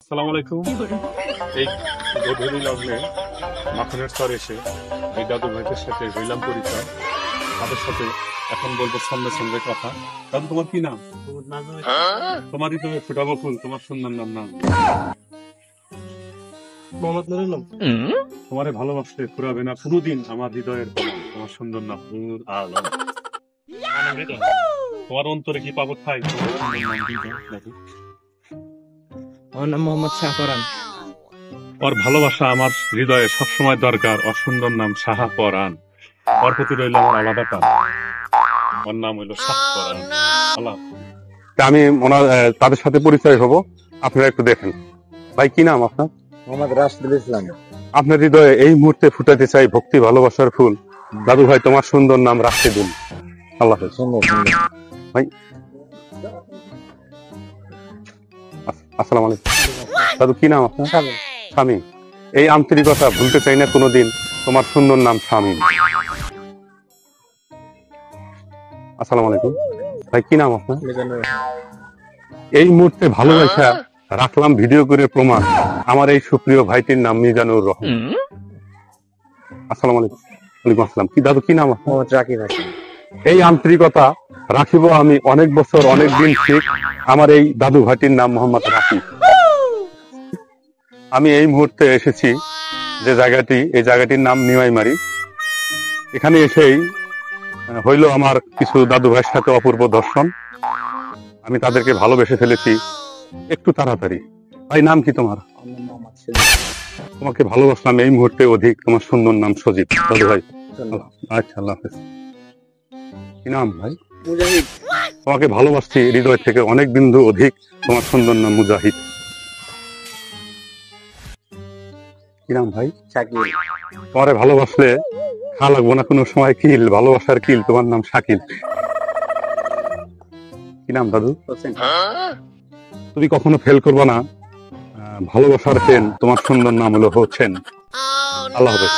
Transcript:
আসসালামু আলাইকুম। এই গভীর লগ্নে মাখনের স্তর এসে এই দাদু ভাইদের সাথে হইলাম পরিচয়। তাদের সাথে এখন বলবো সঙ্গে সঙ্গে কথা। দাদু, তোমার কি নাম? তোমারই তো ফুটাবো ফুল, তোমার সুন্দর নাম। মোহাম্মদ নুরুল আলম। তোমারে ভালোবাসতে ফুরাবে না কোনোদিন আমার হৃদয়ের কলম। তোমার সুন্দর নাম নূর আলম। তোমার অন্তরে কি পাবো ঠাই? তোমার সুন্দর নাম হৃদয় দাদু। আমার নাম মোহাম্মদ শাহপরান। ওর ভালোবাসা আমার হৃদয়ে সবসময় দরকার। ওর সুন্দর নাম শাহপরান। ওর প্রতি রইল আমার আলাদা টান। ওর নাম হইল শাহপরান। আল্লাহ। আমি তাদের সাথে পরিচয় হব, আপনারা একটু দেখেন। ভাই, কি নাম আপনার? মোহাম্মদ রাশিদুল ইসলাম। আপনার হৃদয়ে এই মুহূর্তে ফুটাতে চাই ভক্তি ভালোবাসার ফুল। দাদু ভাই, তোমার সুন্দর নাম রাশিদুল। আল্লাহ হাফেজ। ভাই, আসসালামু আলাইকুম। দাদু, কি নাম আপনার? শামীম। এই আন্তরিকতা ভুলতে চাই না কোনোদিন। তোমার সুন্দর নাম শামীম। আসসালামু আলাইকুম। ভাই, কি নাম আপনার? এই মুহূর্তে ভালোবাসা রাখলাম ভিডিও করে প্রমাণ। আমার এই সুপ্রিয় ভাইটির নাম মিজানুর রহমান। আসসালামু আলাইকুম। ওয়ালাইকুম আসসালাম। কি দাদু, কি নাম আপনার? মোহাম্মদ রাকিব হাসান। এই আন্তরিকতা রাখিব আমি অনেক বছর, অনেক দিন ঠিক। আমার এই দাদু ভাইটির নাম মোহাম্মদ রাকিব। আমি এই মুহূর্তে এসেছি যে জায়গাটি, এই জায়গাটির নাম নিমাইমারি। এখানে এসেই হইল আমার কিছু দাদু ভাইয়ের সাথে অপূর্ব দর্শন। আমি তাদেরকে ভালোবেসে ফেলেছি একটু তাড়াতাড়ি। ভাই, নাম কি তোমার? তোমাকে ভালোবাসলাম এই মুহূর্তে অধিক। তোমার সুন্দর নাম সজীব। দাদু ভাই, আচ্ছা, আল্লাহ হাফেজ। কি নাম ভাই? মুজাহিদ। তোমাকে ভালোবাসছি হৃদয় থেকে অনেক বিন্দু অধিক। তোমার সুন্দর নাম মুজাহিদ। কি নাম ভাই? শাকিল। তোমারে ভালোবাসলে খা লাগবো না কোনো সময় কিল, ভালোবাসার কিল। তোমার নাম শাকিল। কি নাম দাদু? হোসেন। তুমি কখনো ফেল করবে না ভালোবাসার পেন। তোমার সুন্দর নাম হলো হোসেন। আল্লাহ হাফেজ।